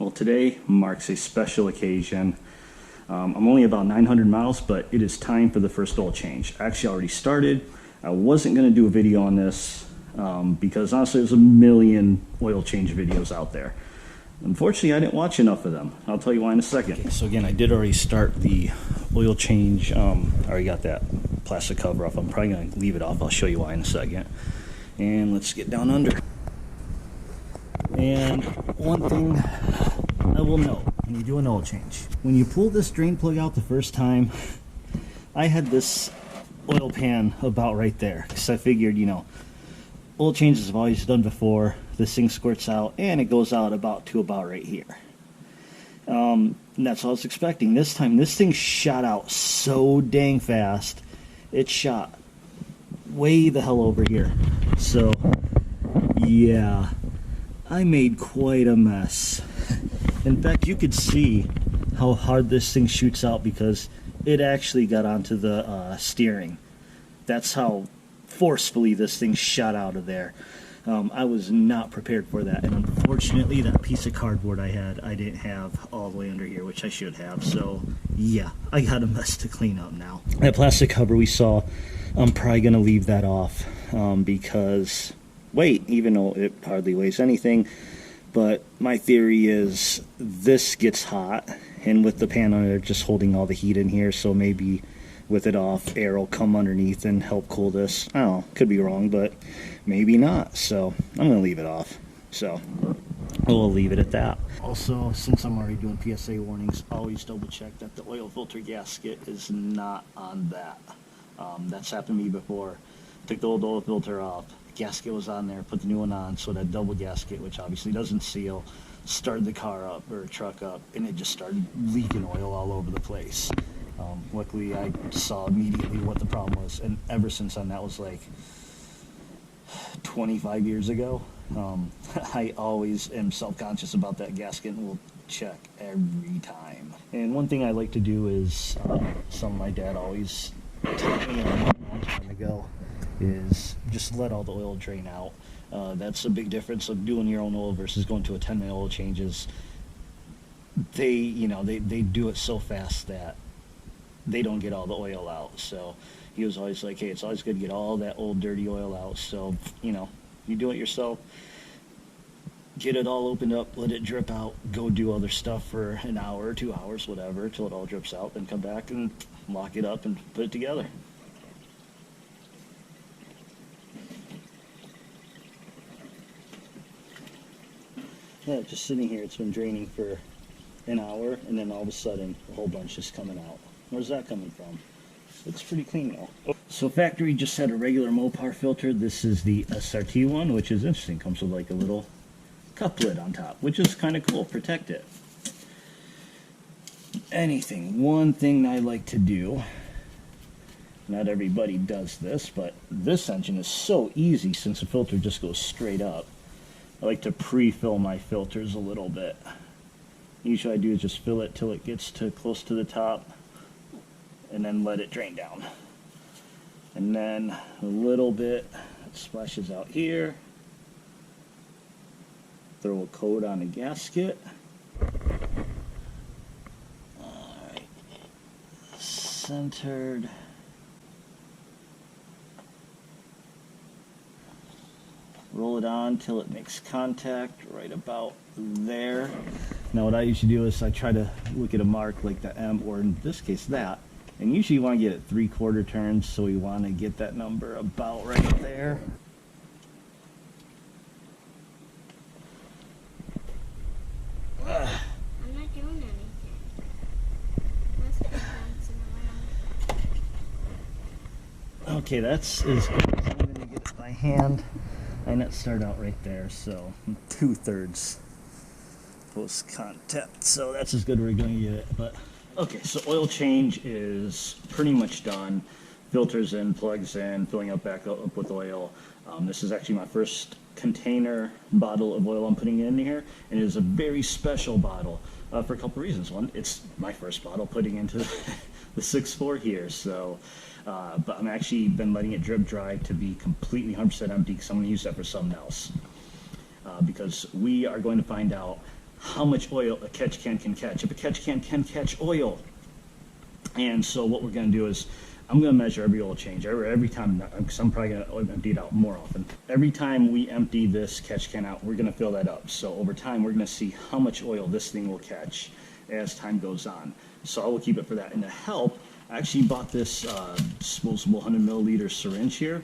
Well, today marks a special occasion. I'm only about 900 miles, but it is time for the first oil change. Actually, I already started. I wasn't going to do a video on this because honestly, there's a million oil change videos out there. Unfortunately, I didn't watch enough of them. I'll tell you why in a second. Okay, so again, I did already start the oil change. I already got that plastic cover off. I'm probably going to leave it off. I'll show you why in a second. And let's get down under. And one thing I will note when you do an oil change, when you pull this drain plug out the first time, I had this oil pan about right there because I figured, you know, oil changes I've always done before. This thing squirts out and it goes out about right here. And that's what I was expecting. This time, this thing shot out so dang fast. It shot way the hell over here. So, yeah, I made quite a mess. In fact, you could see how hard this thing shoots out because it actually got onto the steering. That's how forcefully this thing shot out of there. I was not prepared for that, and unfortunately that piece of cardboard I had, I didn't have all the way under here, which I should have. So yeah, I got a mess to clean up now. That plastic cover we saw, I'm probably gonna leave that off because weight, even though it hardly weighs anything, but my theory is this gets hot, and with the pan on it just holding all the heat in here, so maybe with it off, air will come underneath and help cool this. I don't know, could be wrong, but maybe not. So I'm gonna leave it off. So we'll leave it at that. Also, since I'm already doing PSA warnings, always double check that the oil filter gasket is not on that. That's happened to me before. Took the old oil filter off, gasket was on there, put the new one on, so that double gasket, which obviously doesn't seal, started the car up or truck up, and it just started leaking oil all over the place. Luckily, I saw immediately what the problem was, and ever since then, that was like 25 years ago. I always am self-conscious about that gasket and will check every time. And one thing I like to do is, something my dad always taught me a long time ago, is just let all the oil drain out. That's a big difference of doing your own oil versus going to a 10-minute oil changes. They do it so fast that they don't get all the oil out. So he was always like, hey, it's always good to get all that old dirty oil out. So, you do it yourself, get it all opened up, let it drip out, go do other stuff for an hour, 2 hours, whatever, till it all drips out, then come back and lock it up and put it together. Yeah, just sitting here, it's been draining for an hour, and then all of a sudden, a whole bunch is coming out. Where's that coming from? Looks pretty clean though. So factory just had a regular Mopar filter. This is the SRT one, which is interesting. Comes with like a little cup lid on top, which is kind of cool. Protect it. One thing I like to do, not everybody does this, but this engine is so easy since the filter just goes straight up. I like to pre-fill my filters a little bit. Usually I do is just fill it till it gets to close to the top, and then let it drain down. And then a little bit, it splashes out here. Throw a coat on the gasket. Alright, centered. Roll it on till it makes contact right about there. Now what I usually do is I try to look at a mark like the M, or in this case that, and usually you want to get it 3/4 turns, so we want to get that number about right there. I'm not doing anything. Must be bouncing around. Okay, that's as good as I'm going to get it by hand. And it started out right there, so 2/3 post contact. So that's as good as we're going to get it. But okay, so oil change is pretty much done. Filters in, plugs in, filling up back up with oil. This is actually my first container bottle of oil I'm putting in here, and it is a very special bottle for a couple reasons. One, it's my first bottle putting into the 6.4 here, so but I'm actually been letting it drip dry to be completely 100% empty because I'm going to use that for something else. Because we are going to find out how much oil a catch can catch. If a catch can catch oil. And so what we're going to do is I'm going to measure every oil change every time, because I'm probably going to empty it out more often. Every time we empty this catch can out, we're going to fill that up. So over time, we're going to see how much oil this thing will catch as time goes on. So I will keep it for that. And to help, I actually bought this disposable 100 milliliter syringe here.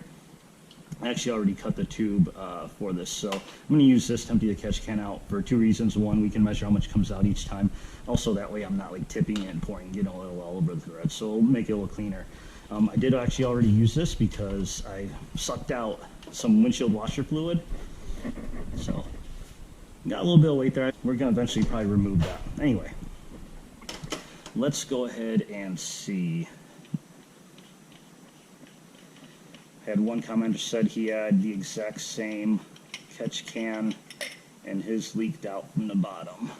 I actually already cut the tube for this, so I'm going to use this to empty the catch can out for two reasons. One, we can measure how much comes out each time. Also, that way I'm not like tipping it and pouring oil all over the thread, so it'll make it a little cleaner. I did actually already use this because I sucked out some windshield washer fluid, so got a little bit of weight there. We're going to eventually probably remove that. Anyway, let's go ahead and see. Had one commenter said he had the exact same catch can and his leaked out from the bottom.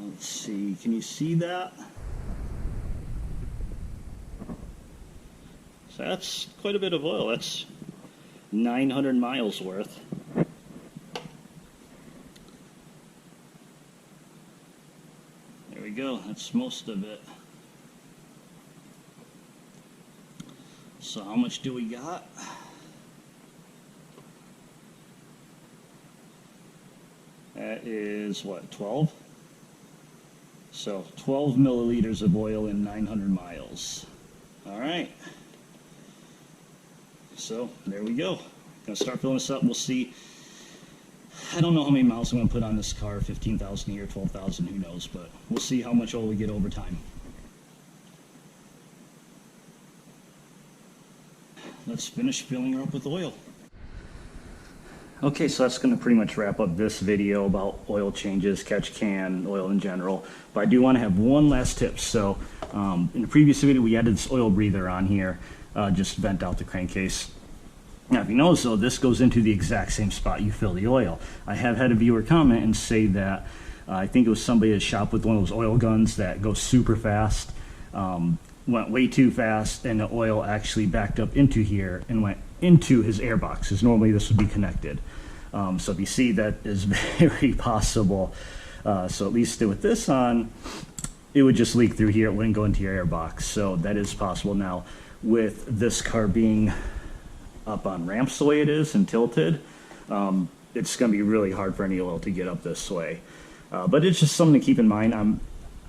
Let's see, can you see that? So that's quite a bit of oil. That's 900 miles worth. There we go, that's most of it. So how much do we got? That is what, 12? So 12 milliliters of oil in 900 miles. All right. So there we go. Gonna start filling this up. We'll see. I don't know how many miles I'm gonna put on this car. 15,000 a year, 12,000, who knows? But we'll see how much oil we get over time. Let's finish filling her up with oil. Okay, so that's going to pretty much wrap up this video about oil changes, catch can, oil in general. But I do want to have one last tip. So in the previous video, we added this oil breather on here, just vent out the crankcase. Now, if you notice though, this goes into the exact same spot you fill the oil. I have had a viewer comment and say that I think it was somebody at a shop with one of those oil guns that goes super fast. Went way too fast, and the oil actually backed up into here and went into his air box, because normally this would be connected. So if you see, that is very possible. So at least with this on, it would just leak through here. It wouldn't go into your air box. So that is possible. Now, with this car being up on ramps the way it is and tilted, it's going to be really hard for any oil to get up this way. But it's just something to keep in mind.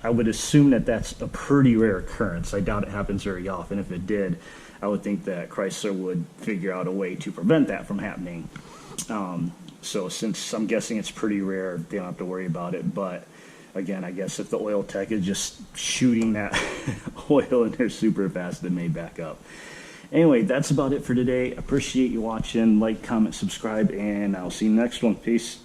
I would assume that that's a pretty rare occurrence. I doubt it happens very often. If it did, I would think that Chrysler would figure out a way to prevent that from happening. So since I'm guessing it's pretty rare, they don't have to worry about it. But again, I guess if the oil tech is just shooting that oil in there super fast, it may back up. Anyway, that's about it for today. Appreciate you watching. Like, comment, subscribe, and I'll see you next one. Peace.